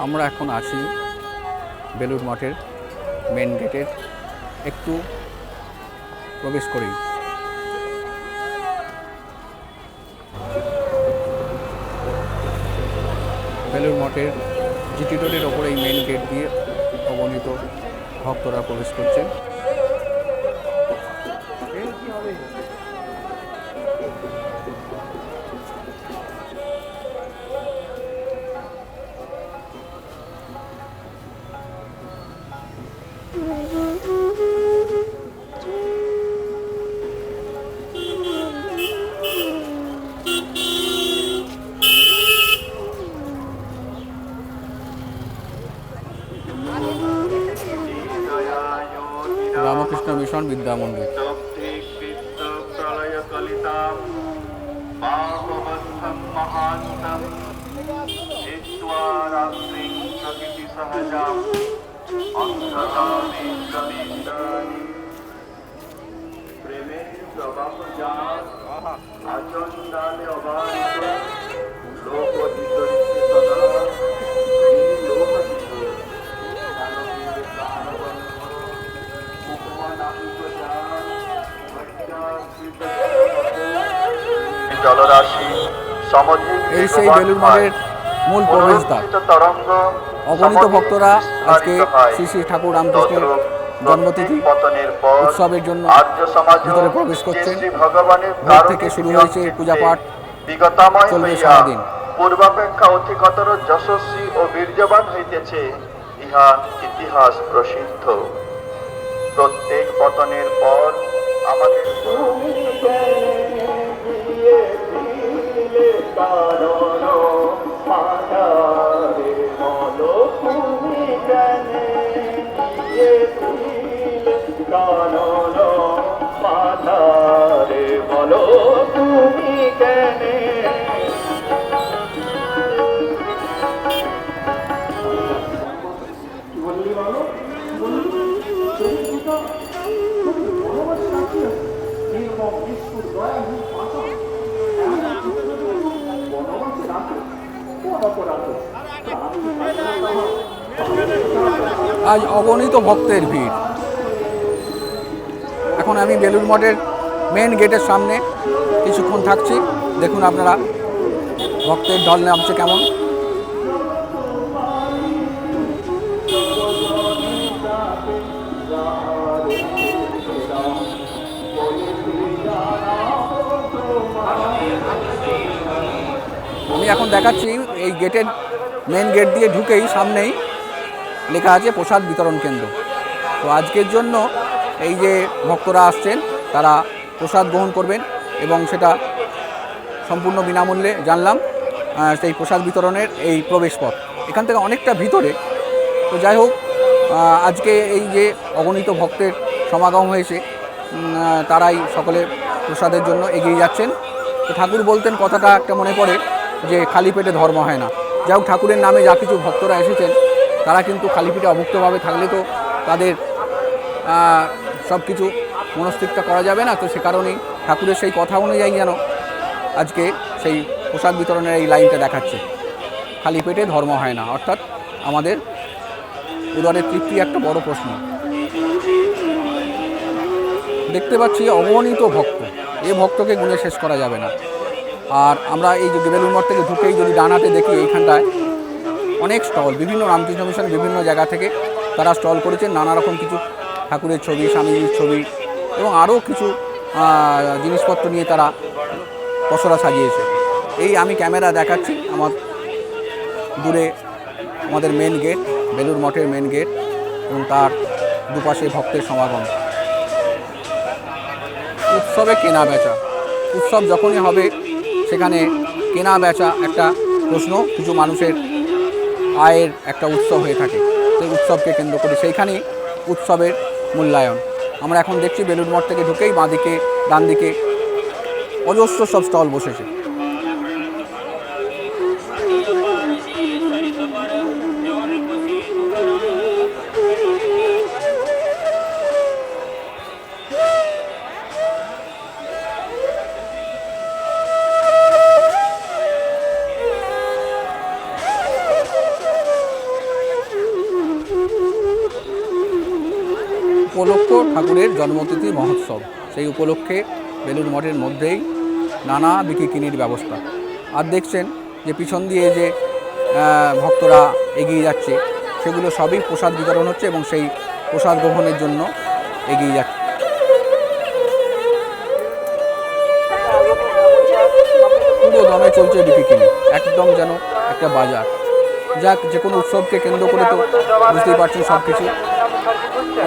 আমরা এখন আছি বেলুড় মঠের মেন গেটের একটু প্রবেশ করেই। বেলুড় মঠের জিটি রোডের ওপরে এই মেন গেট দিয়ে অগণিত ভক্তরা প্রবেশ করছেন। রামকৃষ্ণ মিশন বিদ্যা মন্দির। এই সেই বেলুড় মঠের মূল প্রবেশদ্বার। অগণিত ভক্তরা আজকে শ্রী শ্রী ঠাকুর রামকৃষ্ণের জন্মতিথি উৎসবের জন্য ভিতরে প্রবেশ করছেন। ভোর থেকে শুরু হয়েছে পূজা পাঠ, চলবে সারাদিন। পূর্বাপেক্ষা অধিকতর যশস্বী ও বীর্যবান হইতেছে ইহা ইতিহাস প্রসিদ্ধ। প্রত্যেক পতনের পর আমাদের বলো তুমি কেনে আজ অগণিত ভক্তের ভিড়। এখন আমি বেলুড় মঠের মেন গেটের সামনে কিছুক্ষণ থাকছি। দেখুন আপনারা ভক্তের ঢল নামছে কেমন। আমি এখন দেখাচ্ছি এই গেটের মেন গেট দিয়ে ঢুকেই সামনেই লেখা আছে প্রসাদ বিতরণ কেন্দ্র। তো আজকের জন্য এই যে ভক্তরা আসছেন তারা প্রসাদ গ্রহণ করবেন এবং সেটা সম্পূর্ণ বিনামূল্যে জানলাম। সেই প্রসাদ বিতরণের এই প্রবেশপথ এখান থেকে অনেকটা ভিতরে। তো যাই হোক, আজকে এই যে অগণিত ভক্তের সমাগম হয়েছে তারাই সকলে প্রসাদের জন্য এগিয়ে যাচ্ছেন। তো ঠাকুর বলতেন কথাটা একটা মনে পড়ে যে খালি পেটে ধর্ম হয় না। যাই হোক, ঠাকুরের নামে যা কিছু ভক্তরা এসেছেন তারা কিন্তু খালি পেটে অভুক্তভাবে থাকলে তো তাদের সব কিছু মনস্থিরতা করা যাবে না। তো সে কারণেই ঠাকুরের সেই কথা অনুযায়ী যেন আজকে সেই প্রসাদ বিতরণের এই লাইনটা দেখাচ্ছে, খালি পেটে ধর্ম হয় না। অর্থাৎ আমাদের উদরের তৃপ্তি একটা বড় প্রশ্ন। দেখতে পাচ্ছি অগণিত ভক্ত, এই ভক্তকে গুণে শেষ করা যাবে না। আর আমরা এই যে বেলুড় মঠ থেকে ঢুকেই যদি ডানাতে দেখি, এইখানটায় অনেক স্টল, বিভিন্ন রামকৃষ্ণ মিশন বিভিন্ন জায়গা থেকে তারা স্টল করেছেন। নানা রকম কিছু ঠাকুরের ছবি, স্বামীজির ছবি এবং আরও কিছু জিনিসপত্র নিয়ে তারা পসরা সাজিয়েছে। এই আমি ক্যামেরা দেখাচ্ছি আমার দূরে আমাদের মেন গেট, বেলুড় মঠের মেন গেট এবং তার দুপাশে ভক্তের সমাগম। উৎসবে কেনা বেচা, উৎসব যখনই হবে সেখানে কেনা বেচা একটা প্রশ্ন, কিছু মানুষের আয়ের একটা উৎসব হয়ে থাকে। সেই উৎসবকে কেন্দ্র করে সেইখানেই উৎসবের মূল্যায়ন। আমরা এখন দেখছি বেলুড় মঠ থেকে ঢুকেই বাঁদিকে ডান দিকে অজস্র সব স্টল বসেছে। উপলক্ষ ঠাকুরের জন্মতিথি মহোৎসব। সেই উপলক্ষে বেলুড় মঠের মধ্যেই নানা বিকিকিনির ব্যবস্থা। আর দেখছেন যে পিছন দিয়ে যে ভক্তরা এগিয়ে যাচ্ছে, সেগুলো সবই প্রসাদ বিতরণ হচ্ছে এবং সেই প্রসাদ গ্রহণের জন্য এগিয়ে যাচ্ছে। পুরো দমে চলছে বিকিকিনি, একদম যেন একটা বাজার। যাক, যে কোনো উৎসবকে কেন্দ্র করে তো বুঝতেই পারছেন সব কিছু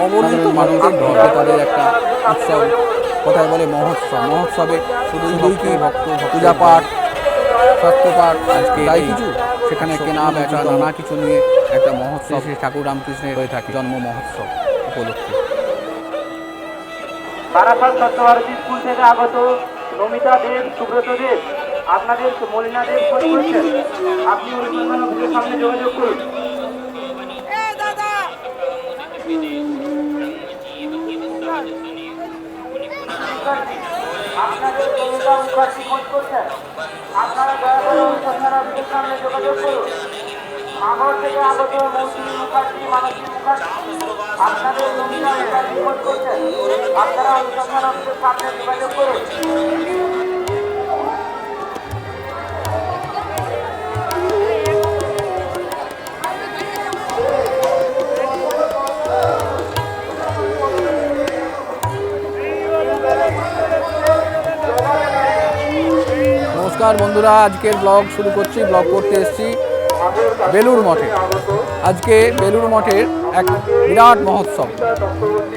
অগণিত মানুষের ঢোকে তাদের একটা উৎসব, কথায় বলে মহোৎসব। মহোৎসবে শুধুই কি ভক্ত পূজা পাঠ, সত্যপাঠ, আজকে তাই কিছু সেখানে কেনা বেচা নানা কিছু নিয়ে একটা মহোৎসব শ্রী ঠাকুর রামকৃষ্ণের হয়ে থাকে জন্ম মহোৎসব উপলক্ষে। বারাসাত সত্যভারতী স্কুল থেকে আগত নমিতা দেব, সুব্রত দেব, আপনাদের মলিনা দেব ফোন করছেন। আপনি অনুসন্ধান অফিসের সামনে যোগাযোগ করুন। আপনাদের নমিতা মুখার্জি ফোন করছেন। আপনারা দয়া করে অনুসন্ধান অফিসের সামনে যোগাযোগ করুন। সাগর থেকে আগত মৌসুমী মুখার্জি, মানসী মুখার্জি, আপনাদের নমিতা মুখার্জি ফোন করছেন। আপনারা অনুসন্ধান অফিসের সামনে যোগাযোগ করুন। নমস্কার বন্ধুরা, আজকের ব্লগ শুরু করছি। ব্লগ করতে এসেছি বেলুড় মঠে। আজকে বেলুড় মঠের এক বিরাট মহোৎসব,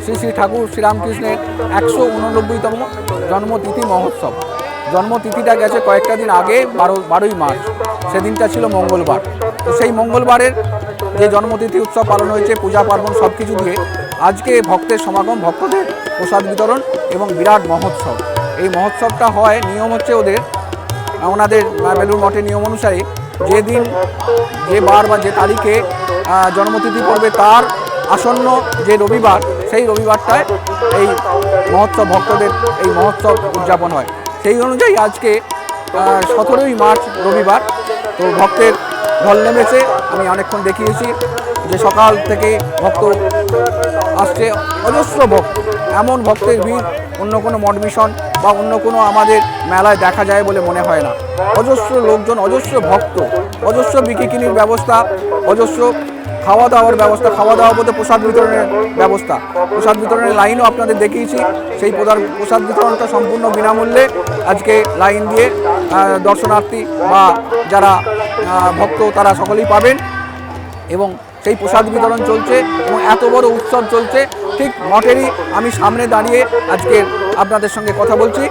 শ্রী শ্রী ঠাকুর শ্রীরামকৃষ্ণের 189তম জন্মতিথি মহোৎসব। জন্মতিথিটা গেছে কয়েকটা দিন আগে, 12ই মার্চ। সেদিনটা ছিল মঙ্গলবার। তো সেই মঙ্গলবারের যে জন্মতিথি উৎসব পালন হয়েছে, পূজা পার্বণ সব কিছু দিয়ে আজকে ভক্তের সমাগম, ভক্তদের প্রসাদ বিতরণ এবং বিরাট মহোৎসব। এই মহোৎসবটা হয়, নিয়ম হচ্ছে ওনাদের বেলুড় মঠের নিয়ম অনুসারে যেদিন যে বার বা যে তারিখে জন্মতিথি পড়বে তার আসন্ন যে রবিবার, সেই রবিবারটায় এই মহোৎসব, ভক্তদের এই মহোৎসব উদযাপন হয়। সেই অনুযায়ী আজকে 17ই মার্চ রবিবার। তো ভক্তের ঢল নেমেছে। আমি অনেকক্ষণ দেখিয়েছি যে সকাল থেকে ভক্ত আসছে, অজস্র ভক্ত। এমন ভক্তের ভিড় অন্য কোনো মঠ মিশন বা অন্য কোনো আমাদের মেলায় দেখা যায় বলে মনে হয় না। অজস্র লোকজন, অজস্র ভক্ত, অজস্র বিকিকিনির ব্যবস্থা, অজস্র খাওয়া দাওয়ার ব্যবস্থা, খাওয়া দাওয়া বলতে প্রসাদ বিতরণের ব্যবস্থা। প্রসাদ বিতরণের লাইনও আপনাদের দেখিয়েছি। সেই প্রসাদ বিতরণটা সম্পূর্ণ বিনামূল্যে আজকে লাইন দিয়ে দর্শনার্থী বা যারা ভক্ত তারা সকলেই পাবেন এবং সেই প্রসাদ বিতরণ চলছে এবং এত বড় উৎসব চলছে। ঠিক মঠেরই আমি সামনে দাঁড়িয়ে আজকে আপনাদের সঙ্গে কথা বলছি।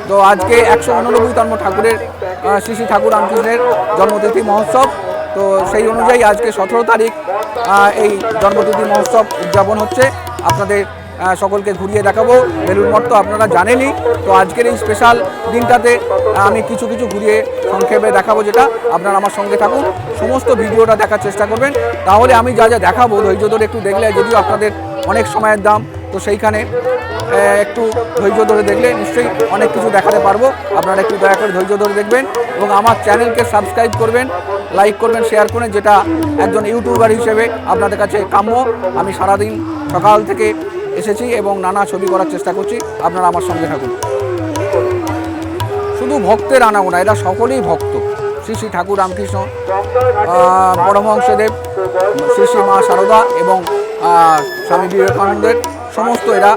তো আজকে 189তম ঠাকুরের শ্রী শ্রী ঠাকুর রামকৃষ্ণের জন্মতিথি মহোৎসব। তো সেই অনুযায়ী আজকে 17 তারিখ এই জন্মতিথি মহোৎসব উদযাপন হচ্ছে। আপনাদের সকলকে ঘুরিয়ে দেখাবো। বেলুড় মঠ তো আপনারা জানেনই। তো আজকের এই স্পেশাল দিনটাতে আমি কিছু ঘুরিয়ে সংক্ষেপে দেখাবো, যেটা আপনারা আমার সঙ্গে থাকুন, সমস্ত ভিডিওটা দেখার চেষ্টা করবেন। তাহলে আমি যা দেখাবো ধৈর্য ধরে একটু দেখলে, যদিও আপনাদের অনেক সময়ের দাম, তো সেইখানে একটু ধৈর্য ধরে দেখলে নিশ্চয়ই অনেক কিছু দেখাতে পারবো। আপনারা একটু দয়া করে ধৈর্য ধরে দেখবেন এবং আমার চ্যানেলকে সাবস্ক্রাইব করবেন, লাইক করবেন, শেয়ার করবেন, যেটা একজন ইউটিউবার হিসেবে আপনাদের কাছে কাম্য। আমি সারাদিন সকাল থেকে এসেছি এবং নানা ছবি করার চেষ্টা করছি। আপনারা আমার সঙ্গে থাকুন। শুধু ভক্তের আনাগোনা, এরা সকলেই ভক্ত। শ্রী শ্রী ঠাকুর রামকৃষ্ণ, পরমহংসদেব, শ্রী শ্রী মা সারদা এবং স্বামী বিবেকানন্দের সমস্ত এরা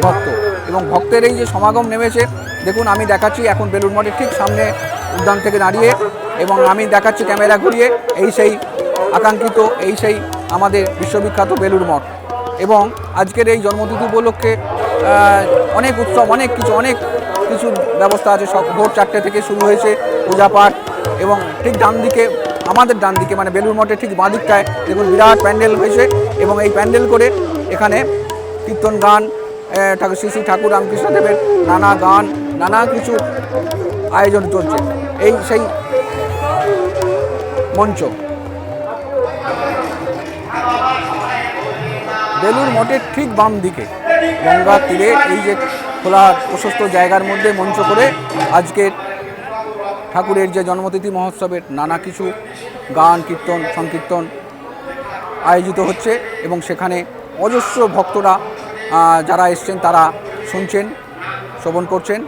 ভক্ত। এবং ভক্তের এই যে সমাগম নেমেছে, দেখুন আমি দেখাচ্ছি এখন বেলুড় মঠের ঠিক সামনে উদ্যান থেকে দাঁড়িয়ে, এবং আমি দেখাচ্ছি ক্যামেরা ঘুরিয়ে এই সেই আকাঙ্ক্ষিত, এই সেই আমাদের বিশ্ববিখ্যাত বেলুড় মঠ। এবং আজকের এই জন্মতিথি উপলক্ষে অনেক উৎসব, অনেক কিছু ব্যবস্থা আছে। সব ভোর 4টে থেকে শুরু হয়েছে পূজা পাঠ। এবং ঠিক ডান দিকে, আমাদের ডান দিকে মানে বেলুড় মঠের ঠিক বাঁ দিকটায় দেখুন বিরাট প্যান্ডেল হয়েছে এবং এই প্যান্ডেল করে এখানে কীর্তন গান, শ্রী শ্রী ঠাকুর রামকৃষ্ণদেবের নানা গান, নানা কিছু আয়োজন চলছে। এই সেই মঞ্চ। বেলুড় মঠের ঠিক বাম দিকে গঙ্গার তীরে এই যে খোলা প্রশস্ত জায়গার মধ্যে মঞ্চ করে আজকের ঠাকুরের যে জন্মতিথি মহোৎসবের নানা কিছু গান, কীর্তন, সংকীর্তন আয়োজিত হচ্ছে এবং সেখানে অজস্র ভক্তরা যারা এসছেন তারা শুনছেন, শ্রবণ করছেন।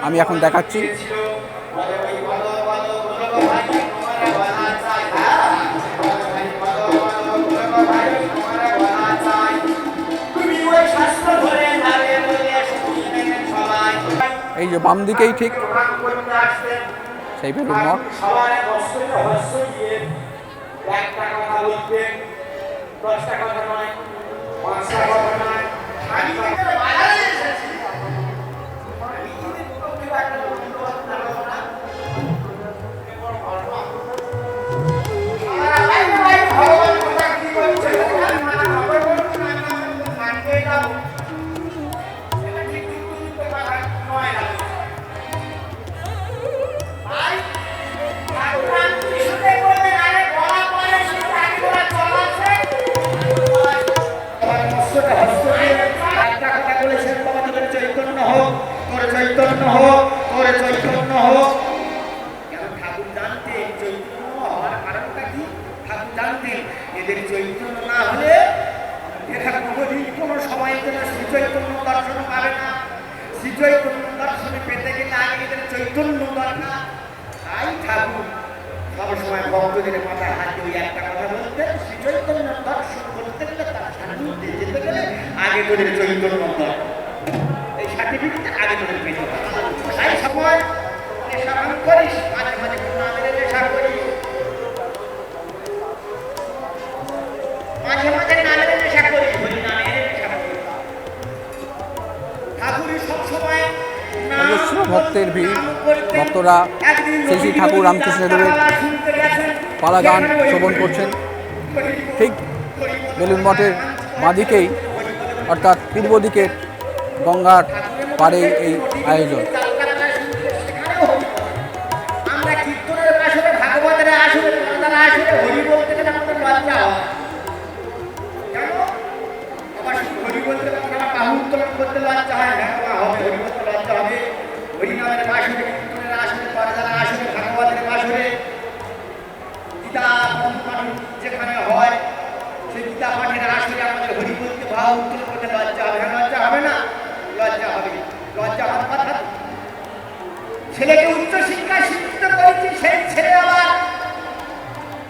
আমি এখন দেখাচ্ছি। এই যে বাম দিকেই ঠিক সেই বেলুড় মঠ। এদের চৈতন্য না হলে এরা কোনোদিন কোনো সময় যেন শ্রী চৈতন্য দর্শন পাবে না। শ্রী চৈতন্য দর্শনে পেতে গেলে আগে এদের চৈতন্য দরকার। তাই ঠাকুর সবসময় ভক্তদের মাথায় হাত দিয়ে একটা কথা বলতেন, শ্রী চৈতন্য দর্শন করতে গেলে তার সান্নিধ্যে যেতে গেলে আগে তোদের চৈতন্য দরকার। এই সার্টিফিকেট আগে তোদের পেতে হবে। তাই সময় নেশা ভাঙ করিস, মাঝে মাঝে নামের নেশা করিস, মাঝে মাঝে নামের নেশা করিস, হরি নামের নেশা করিস। ঠাকুরই সবসময় অজস্র ভক্তের ভিড়, ভক্তরা শ্রী শ্রী ঠাকুর রামকৃষ্ণদেবের পালা গান শ্রবণ করছেন। ঠিক বেলুড় মঠের বাঁদিকেই অর্থাৎ পূর্ব দিকের গঙ্গার পাড়ে এই আয়োজন। আমরা কীর্তনের আসলে ভাগবতের আসলে তারা আসলে হরি বলতে গেলে আমাদের লজ্জা হয়। কেন? আবার হরি বলতে গেলে আমরা বাহু উত্তোলন করতে লজ্জা হয়। হ্যাঁ হবে, হরি বলতে লজ্জা হবে। হরিনামের বাসরে, কীর্তনের আসলে পরদারা আসলে ভাগবতের বাসরে গীতা পাঠ যেখানে হয় সেই গীতা পাঠের আসলে আমাদের হরি বলতে বাহু উত্তোলন করতে লজ্জা হবে। লজ্জা হবে না? লজ্জা হবে। লজ্জা হওয়ার কথা। ছেলেকে উচ্চ শিক্ষা শিক্ষিত করেছি, সেই ছেলে আবার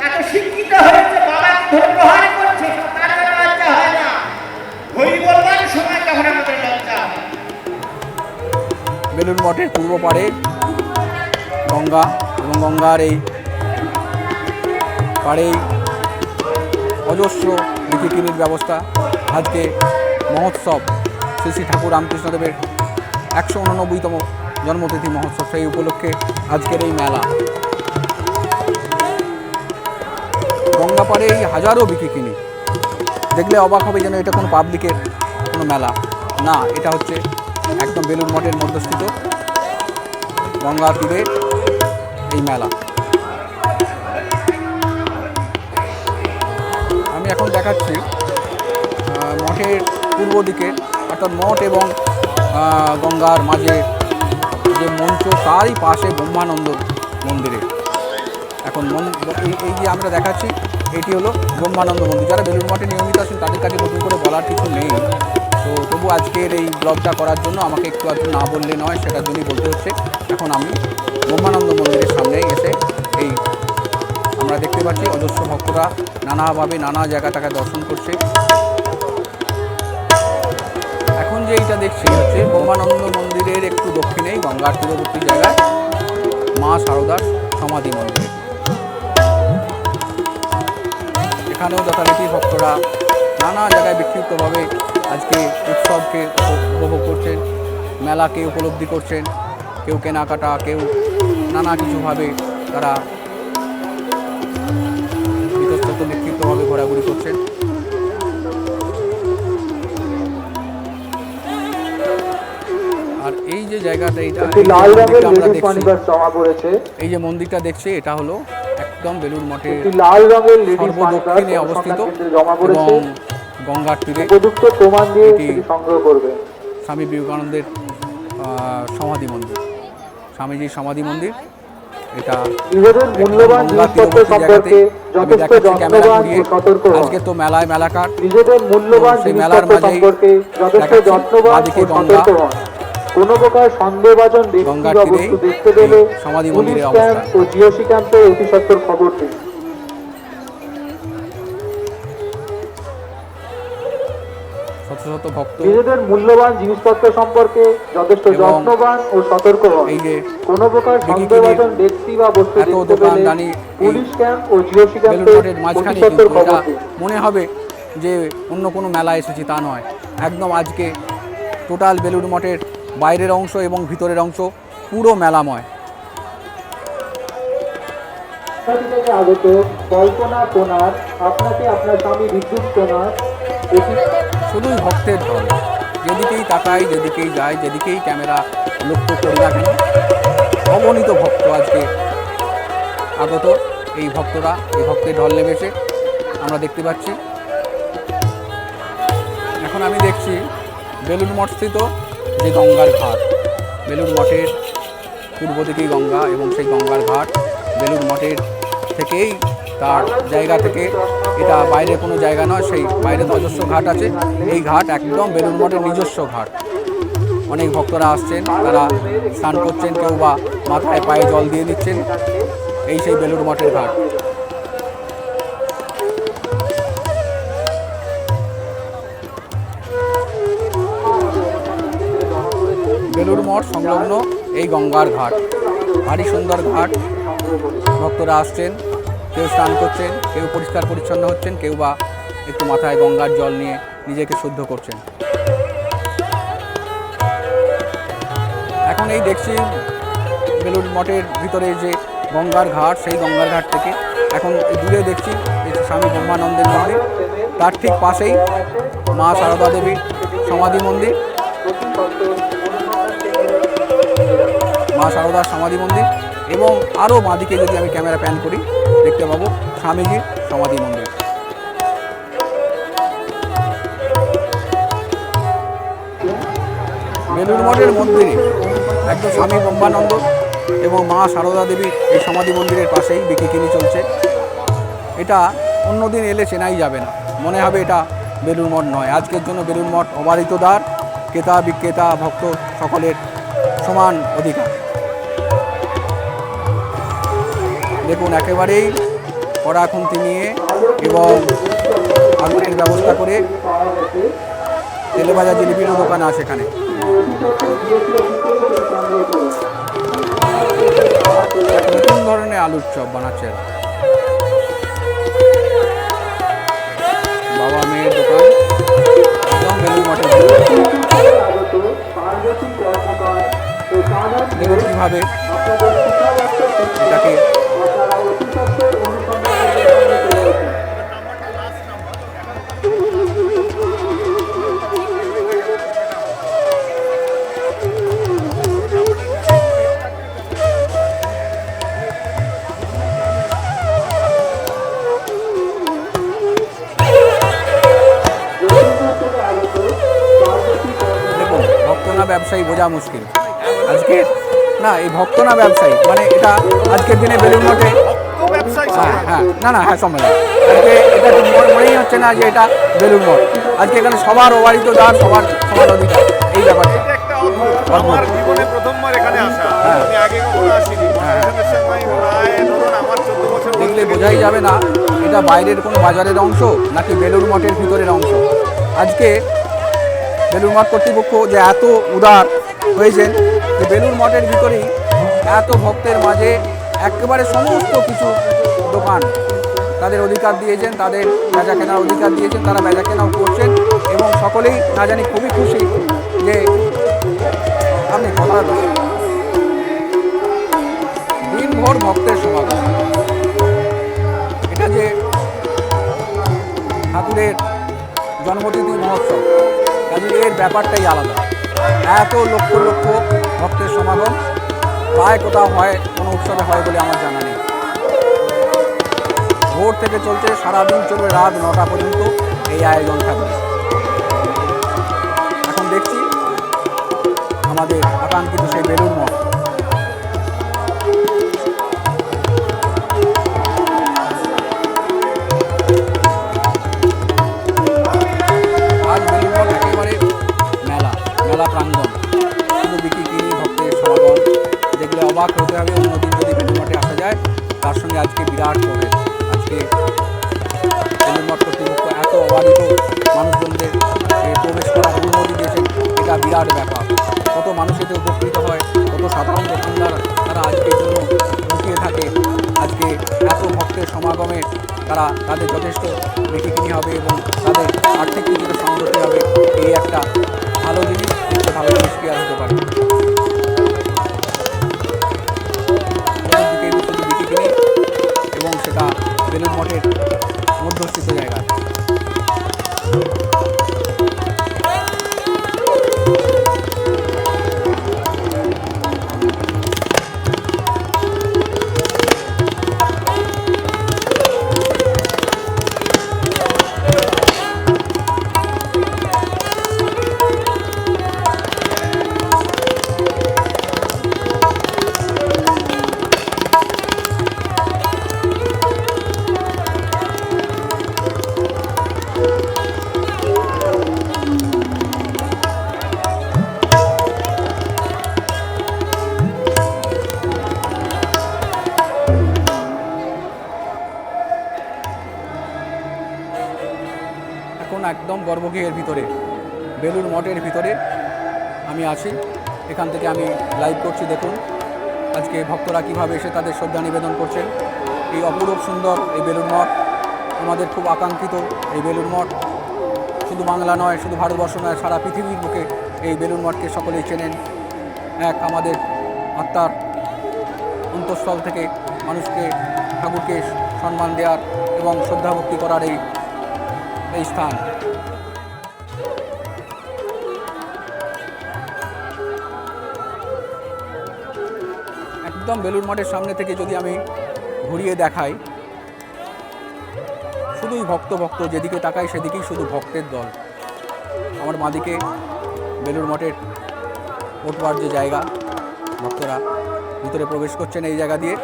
এত শিক্ষিত হয়েছে, বাবাকে ধরে প্রহার করছে, তার লজ্জা হয় না। হরি বলবার সময় তখন আমাদের লজ্জা হয়। বেলুড় মঠের পূর্ব পাড়ে গঙ্গা এবং গঙ্গার এই পাড়েই অজস্র বিকিকিনির ব্যবস্থা। আজকে মহোৎসব, শ্রী শ্রী ঠাকুর রামকৃষ্ণদেবের 189তম জন্মতিথি মহোৎসব, সেই উপলক্ষে আজকের এই মেলা। গঙ্গা পাড়ে এই হাজারো বিকিকিনি, দেখলে অবাক হবে যেন এটা কোনো পাবলিকের কোনো মেলা না, এটা হচ্ছে একদম বেলুড় মঠের মধ্যস্থিত গঙ্গা তীরে এই মেলা। আমি এখন দেখাচ্ছি মঠের পূর্ব দিকে, অর্থাৎ মঠ এবং গঙ্গার মাঝে যে মঞ্চ, তারই পাশে ব্রহ্মানন্দ মন্দিরে এখন এই যে আমরা দেখাচ্ছি, এটি হলো ব্রহ্মানন্দ মন্দির। যারা বেলুড় মঠে নিয়মিত আছেন তাদের কাছে নতুন করে বলার কিছু নেই, তো তবু আজকের এই ব্লগটা করার জন্য আমাকে একটু আধটু না বললে নয়, সেটার জন্যই বলতে হচ্ছে। এখন আমি ব্রহ্মানন্দ মন্দিরের সামনে এসে এই আমরা দেখতে পাচ্ছি অজস্র ভক্তরা নানাভাবে নানা জায়গা তাকে দর্শন করছে। এখন যে এইটা দেখছি হচ্ছে ব্রহ্মানন্দ মন্দিরের একটু দক্ষিণেই গঙ্গার তীরবর্তী জায়গায় মা শারদার সমাধি মন্দির। এখানেও যথারীতি ভক্তরা নানা জায়গায় বিক্ষিপ্তভাবে আজকে উৎসবকে উপভোগ করছেন, মেলাকে উপলব্ধি করছেন। কেউ কেনাকাটা, কেউ নানা কিছুভাবে তারা বিতস্তত বিক্ষিপ্তভাবে ঘোরাঘুরি করছেন। আর এই যে জায়গাটা, এই যে মন্দিরটা দেখছি, এটা হলো একদম বেলুড় মঠের সর্বদক্ষিণে অবস্থিত এবং গঙ্গার তীরে স্বামী বিবেকানন্দের সমাধি মন্দির, স্বামীজির সমাধি মন্দির। এটা নিজেদের মূল্যবান জিনিসপত্র সম্পর্কে আমি যথেষ্ট দেখাচ্ছি ক্যামেরা যত্নবান ঘুরিয়ে। ও সতর্ক হন। আজকে তো মেলায় মেলাকার, নিজেদের মূল্যবান সেই মেলার জিনিসপত্র মাঝেই সম্পর্কে যথেষ্ট দেখাচ্ছি যত্নবান ও বাঁদিকে গঙ্গা, সতর্ক হন। কোনো প্রকার সন্দেহভাজন ব্যক্তি গঙ্গার বা তীরেই বস্তু দেখতে পেলে এই সমাধি পুলিশ মন্দিরের ক্যাম্প অবস্থান। ও জিওসি ক্যাম্পে অতি সত্বর খবর দিন। শত শত ভক্ত নিজেদের মূল্যবান জিনিসপত্র সম্পর্কে যথেষ্ট এবং যত্নবান ও সতর্ক হন। এই যে কোনো প্রকার বিকিকিনির সন্দেহভাজন ব্যক্তি বা বস্তু এত দেখতে পেলে দোকানদানি পুলিশ ক্যাম্প ও জিওসি বেলুড় ক্যাম্পে মঠের অতি মাঝখানে, সত্বর কিন্তু খবর এটা দিন। মনে হবে যে অন্য কোনো মেলা এসেছি, তা নয়। একদম আজকে টোটাল বেলুড় মঠের বাইরের অংশ এবং ভিতরের অংশ পুরো মেলাময়। আপনার থেকে আগত কল্পনা কোনার, আপনাকে আপনার স্বামী বিদ্যুৎ কোনার, শুধুই ভক্তের ঢল, যেদিকেই তাকাই, যেদিকেই যাই, যেদিকেই ক্যামেরা লক্ষ্য করি না কেন, অগণিত ভক্ত আজকে আগত। এই ভক্তরা, এই ভক্তের ঢল নেমেছে আমরা দেখতে পাচ্ছি। এখন আমি দেখছি বেলুড় মঠ স্থিত যে গঙ্গার ঘাট, বেলুড় মঠের পূর্ব দিকেই গঙ্গা এবং সেই গঙ্গার ঘাট বেলুড় মঠের থেকেই, তার জায়গা থেকে, এটা বাইরে কোনো জায়গা নয়, সেই বাইরে অজস্র ঘাট আছে। এই ঘাট একদম বেলুড় মঠের নিজস্ব ঘাট। অনেক ভক্তরা আসছেন, তারা স্নান করছেন, কেউ বা মাথায় পায়ে জল দিয়ে দিচ্ছেন। এই সেই বেলুড় মঠের ঘাট। বেলুড় মঠ সংলগ্ন এই গঙ্গার ঘাট, ভারী সুন্দর ঘাট। ভক্তরা আসছেন, কেউ স্নান করছেন, কেউ পরিষ্কার পরিচ্ছন্ন হচ্ছেন, কেউ বা একটু মাথায় গঙ্গার জল নিয়ে নিজেকে শুদ্ধ করছেন। এখন এই দেখছি বেলুড় মঠের ভিতরে যে গঙ্গার ঘাট, সেই গঙ্গার ঘাট থেকে এখন দূরে দেখছি এই স্বামী ব্রহ্মানন্দের মন্দির, তার ঠিক পাশেই মা সারদা দেবীর সমাধি মন্দির, মা সারদার সমাধি মন্দির, এবং আরও বাঁদিকে যদি আমি ক্যামেরা প্যান করি দেখতে পাবো স্বামীজির সমাধি মন্দির। বেলুড় মঠের মন্দিরে একদম স্বামী ব্রহ্মানন্দ এবং মা সারদা দেবীর এই সমাধি মন্দিরের পাশেই বিকিকিনি চলছে। এটা অন্যদিন এলে চেনাই যাবে না, মনে হবে এটা বেলুড় মঠ নয়। আজকের জন্য বেলুড় মঠ অবারিত দ্বার, ক্রেতা বিক্রেতা ভক্ত সকলের সমান অধিকার। দেখুন একেবারেই কড়া খুন্তি নিয়ে এবং আগুনের ব্যবস্থা করে তেলে ভাজা জিলিপিরও দোকান আছে এখানে। এক নতুন ধরনের আলুর চপ বানাচ্ছে এরা। বাবা মেয়ের দোকান, একদম বেলুড় মঠের। দেখুন কীভাবে এটাকে ভক্ত না ব্যবসায়ী বোঝা মুশকিল আজকে। না, এই ভক্ত না ব্যবসায়ী, মানে এটা আজকের দিনে বেলুড় মঠে, হ্যাঁ না না হ্যাঁ সম্ভব আজকে এটা মনেই হচ্ছে না যে এটা বেলুড় মঠ। আজকে এখানে সবার অবারিত দ্বার, সবার সমান অধিকার, এই ব্যাপারটা। আমার জীবনে প্রথমবার এখানে আসা, আমি আগে কখনো আসিনি। এখানের সময় প্রায় ধরুন আমার 14 বছর দেখলে বোঝাই যাবে না এটা বাইরের কোনো বাজারের অংশ নাকি বেলুড় মঠের ভিতরের অংশ। আজকে বেলুড় মঠ কর্তৃপক্ষ যে এত উদার হয়েছেন যে বেলুড় মঠের ভিতরেই এত ভক্তের মাঝে একেবারে সমস্ত কিছু দোকান তাদের অধিকার দিয়েছেন, তাদের বেচা কেনার অধিকার দিয়েছেন, তারা বেচা কেনাও করছেন এবং সকলেই না জানি খুবই খুশি যে আপনি কথা দিনভর ভক্তের সমাগম। এটা যে ঠাকুরের জন্মতিথি মহোৎসব, কাজে এর ব্যাপারটাই আলাদা। এত লক্ষ লক্ষ ভক্তের সমাগম প্রায় কোথাও হয়, কোনো উৎসবে হয় বলে আমার জানা নেই। ভোর থেকে চলছে, সারাদিন চলবে, রাত 9টা পর্যন্ত এই আয়োজন থাকবে। এখন দেখছি আমাদের আকাঙ্ক্ষিত সেই বেলুড় মঠ। তার সঙ্গে আজকে বিরাট প্রভেদ। আজকে বেলুড় মঠ কর্তৃপক্ষ এত অবাধিত মানুষজনদের প্রবেশ করার অনুমতি দিয়েছেন, এটা বিরাট ব্যাপার। কত মানুষ এতে উপকৃত হয়, কত সাধারণ দোকানদার তারা আজকের জন্য লুকিয়ে থাকে। আজকে এত ভক্তের সমাগমে তাদের যথেষ্ট বিক্রি হবে এবং তাদের আর্থিক কিছুটা সংগতি হবে। এই একটা ভালো জিনিস, ভালো জিনিস কি আর হতে পারে। চতুর্দিকে শুধু বিক্রি কিনে এবং সেটা বেলুড় মঠের মধ্যস্থিত জায়গায়। এখন একদম গর্ভগৃহের ভিতরে, বেলুড় মঠের ভিতরে আমি আছি। এখান থেকে আমি লাইভ করছি। দেখুন আজকে ভক্তরা কীভাবে এসে তাদের শ্রদ্ধা নিবেদন করছেন। এই অপরূপ সুন্দর এই বেলুড় মঠ, আমাদের খুব আকাঙ্ক্ষিত এই বেলুড় মঠ শুধু বাংলা নয়, শুধু ভারতবর্ষ নয়, সারা পৃথিবীর বুকে এই বেলুড় মঠকে সকলেই চেনেন। এক আমাদের আত্মার অন্তঃস্থল থেকে মানুষকে, ঠাকুরকে সম্মান দেওয়ার এবং শ্রদ্ধাভক্তি করার এই স্থান। একদম বেলুড় মঠের সামনে থেকে যদি আমি ঘুরিয়ে দেখাই, শুধুই ভক্ত, যেদিকে তাকাই সেদিকেই শুধু ভক্তের দল। আমার বাঁদিকে বেলুড় মঠের ওঠবার যে জায়গা, ভক্তরা ভিতরে প্রবেশ করছেন এই জায়গা দিয়ে।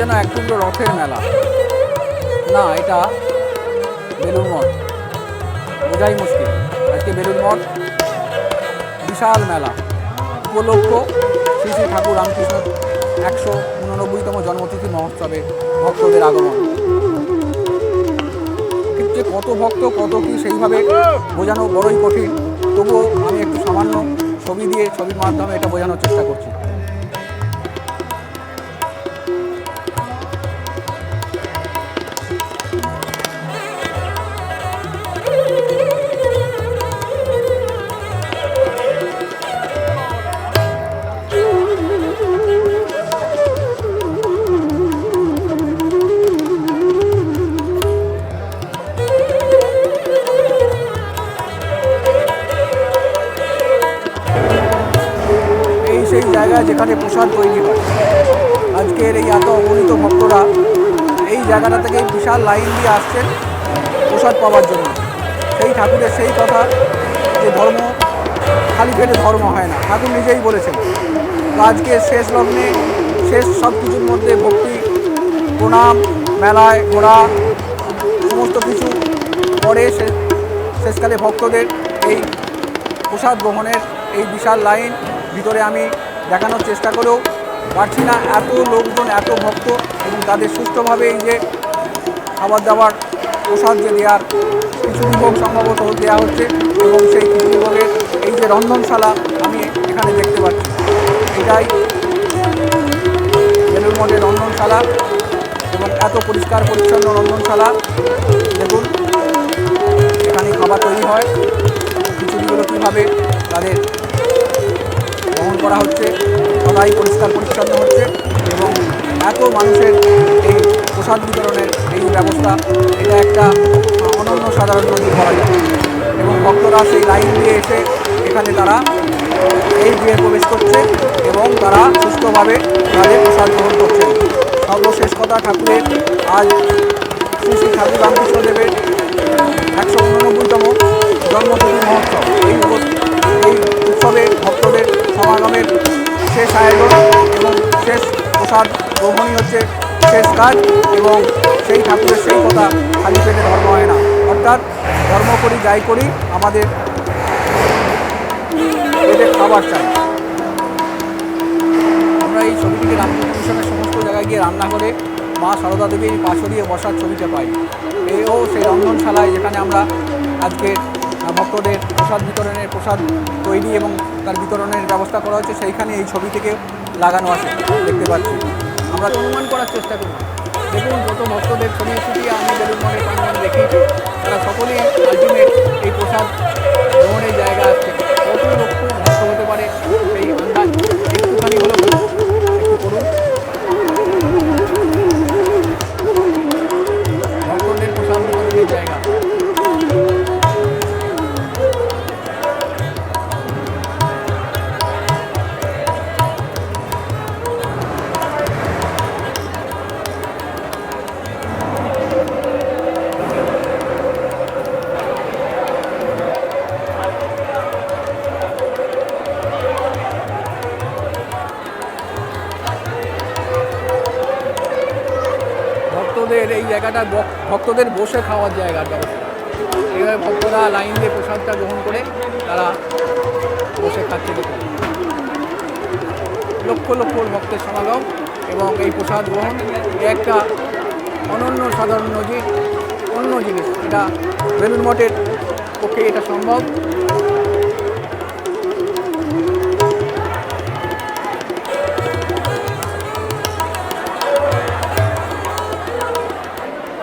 যেন এক টুকরো রথের মেলা না, এটা বেলুড় মঠ, বোঝাই মুশকিল। আজকে বেলুড় মঠ বিশাল মেলা উপলক্ষ শ্রী শ্রী ঠাকুর রামকৃষ্ণ 189তম জন্মতিথি মহোৎসবে ভক্তদের আগমন। ঠিক যে কত ভক্ত, কত কি সেইভাবে বোঝানো বড়ই কঠিন। তবুও আমি একটু সামান্য ছবি দিয়ে, ছবির মাধ্যমে এটা বোঝানোর চেষ্টা করছি। সেই জায়গায় যেখানে প্রসাদ তৈরি হয়, আজকের এই এত অগণিত ভক্তরা এই জায়গাটা থেকে বিশাল লাইন দিয়ে আসছেন প্রসাদ পাওয়ার জন্য। সেই ঠাকুরের সেই কথা যে ধর্ম খালি পেটে ধর্ম হয় না, ঠাকুর নিজেই বলেছেন। তো আজকে শেষ লগ্নে, শেষ সব কিছুর মধ্যে ভক্তি, প্রণাম, মেলায় ঘোরা, সমস্ত কিছু পরে শেষকালে ভক্তদের এই প্রসাদ গ্রহণের এই বিশাল লাইন ভিতরে আমি দেখানোর চেষ্টা করেও পারছি না। এত লোকজন, এত ভক্ত এবং তাদের সুষ্ঠুভাবে এই যে খাবার দাবার প্রসাদ যে দেওয়ার খিচুড়ি ভোগ সম্ভবত দেওয়া হচ্ছে এবং সেই খিচুড়ি ভোগের এই যে রন্ধনশালা আমি এখানে দেখতে পাচ্ছি, এটাই বেলুড় মঠের রন্ধনশালা এবং এত পরিষ্কার পরিচ্ছন্ন রন্ধনশালা। দেখুন এখানে খাবার তৈরি হয়, খিচুড়িগুলো কীভাবে তাদের গ্রহণ করা হচ্ছে, সবাই পরিষ্কার পরিচ্ছন্ন হচ্ছে এবং এত মানুষের এই প্রসাদ বিতরণের এই ব্যবস্থা, এটা একটা অনন্য সাধারণ নদী বলা যায় এবং ভক্তরা সেই লাইন দিয়ে এসে এখানে তারা এই গৃহে প্রবেশ করছে এবং তারা সুস্থভাবে তাদের প্রসাদ গ্রহণ করছেন। সর্বশেষ কথা, ঠাকুরের আজ শ্রী শ্রী ঠাকুর রামকৃষ্ণদেবের 189তম জন্মতিথি মহোৎসব। এই উৎসবে ভক্তদের সমাগমের শেষ আয়োজন এবং শেষ প্রসাদ গ্রহণই হচ্ছে শেষ কাজ এবং সেই ঠাকুরের সেই কথা, খালি পেটে ধর্ম হয় না, অর্থাৎ ধর্ম করি যাই করি আমাদের পেটে খাবার চাই। আমরা এই ছবিটিকে রামকৃষ্ণ মিশনের সমস্ত জায়গায় গিয়ে রান্না করে মা সারদা দেবীর পা সরিয়ে বসার ছবিটা পাই। এও সেই রন্ধনশালায় যেখানে আমরা আজকে ভক্তদের প্রসাদ বিতরণের প্রসাদ তৈরি এবং তার বিতরণের ব্যবস্থা করা হচ্ছে, সেইখানে এই ছবি থেকে লাগানো আছে দেখতে পাচ্ছি। আমরা অনুমান করার চেষ্টা করি, দেখুন যত ভক্তদের ছড়িয়ে ছিটিয়ে আমি বেলুড় মঠের প্রাঙ্গণে দেখি, তারা সকলেই আলটিমেট এই প্রসাদ গ্রহণের জায়গা আছে। কত লক্ষ ভক্ত হতে পারে সেই আন্দাজ একটুখানি হলো একটু করুন। ভক্তদের প্রসাদ বিতরণের জায়গা। ভক্তদের এই জায়গাটা ভক্তদের বসে খাওয়ার জায়গার ব্যবস্থা। এইভাবে ভক্তরা লাইন দিয়ে প্রসাদটা গ্রহণ করে তারা বসে খাচ্ছে। দেখুন লক্ষ লক্ষ ভক্তের সমাগম এবং এই প্রসাদ গ্রহণ একটা অনন্য সাধারণ অন্য জিনিস, এটা বেলুড় মঠের পক্ষে এটা সম্ভব।